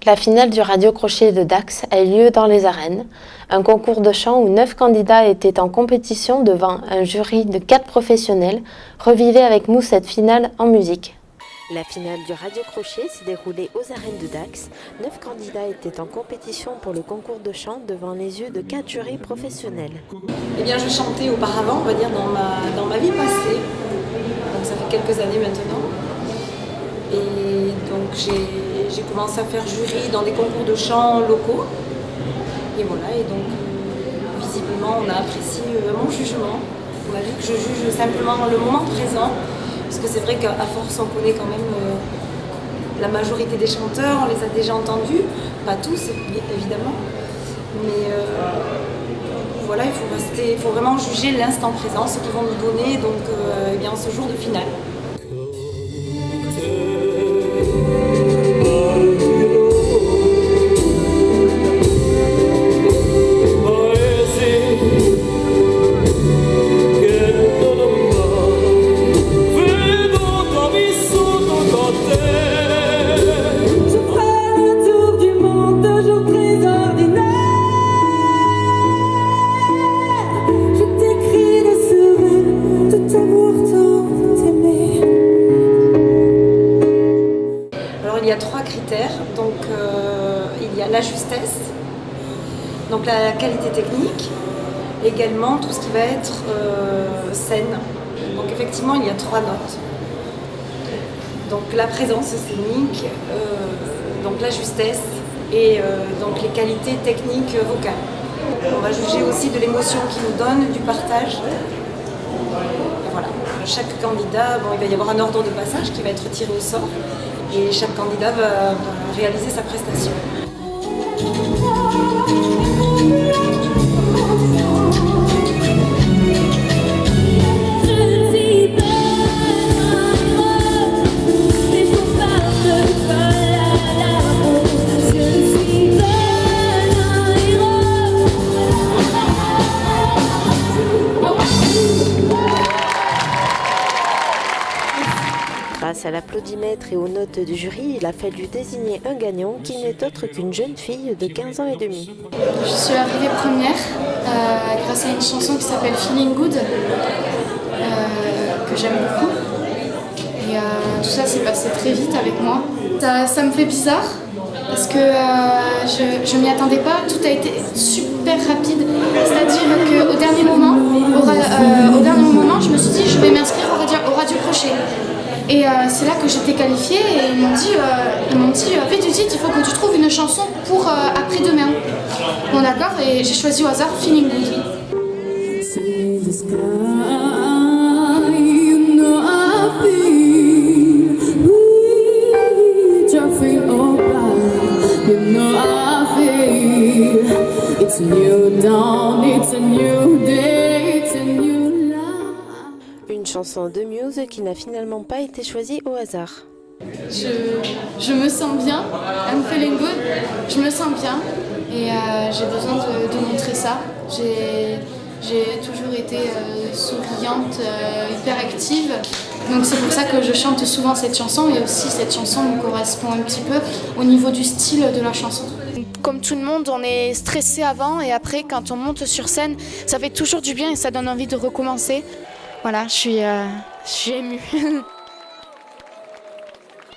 La finale du Radio Crochet de Dax a eu lieu dans les arènes, un concours de chant où 9 candidats étaient en compétition devant un jury de 4 professionnels. Revivez avec nous cette finale en musique. La finale du Radio Crochet s'est déroulée aux arènes de Dax. 9 candidats étaient en compétition pour le concours de chant devant les yeux de 4 jurys professionnels. Eh bien, je chantais auparavant, on va dire, dans ma vie passée. Donc ça fait quelques années maintenant. Et donc j'ai commencé à faire jury dans des concours de chant locaux. Et voilà, et donc visiblement on a apprécié mon jugement. On a vu que je juge simplement le moment présent. Parce que c'est vrai qu'à force on connaît quand même la majorité des chanteurs, on les a déjà entendus. Pas tous évidemment. Mais voilà, il faut vraiment juger l'instant présent, ce qu'ils vont nous donner donc, eh bien, ce jour de finale. Il y a 3 critères, donc il y a la justesse, donc la qualité technique, également tout ce qui va être scène. Donc effectivement il y a 3 notes. Donc la présence scénique, donc la justesse et donc les qualités techniques vocales. On va juger aussi de l'émotion qu'il nous donne, du partage. Et voilà. Chaque candidat, il va y avoir un ordre de passage qui va être tiré au sort. Et chaque candidat va réaliser sa prestation. Grâce à l'applaudimètre et aux notes du jury, il a fallu désigner un gagnant qui n'est autre qu'une jeune fille de 15 ans et demi. Je suis arrivée première grâce à une chanson qui s'appelle Feeling Good, que j'aime beaucoup. Et tout ça s'est passé très vite avec moi. Ça me fait bizarre parce que je m'y attendais pas, tout a été super rapide. C'est-à-dire qu'au dernier moment, je me suis dit je vais m'inscrire au Radio Crochet. Et c'est là que j'étais qualifiée et ils m'ont dit vite, il faut que tu trouves une chanson pour après-demain. Bon d'accord, et j'ai choisi au hasard Feeling Good. It's a new dawn, it's a new day, it's a new life. Une chanson de Muse qui n'a finalement pas été choisie au hasard. Je me sens bien, I'm feeling good, je me sens bien et j'ai besoin de montrer ça. J'ai toujours été souriante, hyperactive, donc c'est pour ça que je chante souvent cette chanson et aussi cette chanson me correspond un petit peu au niveau du style de la chanson. Comme tout le monde, on est stressé avant et après quand on monte sur scène, ça fait toujours du bien et ça donne envie de recommencer. Voilà, je suis émue.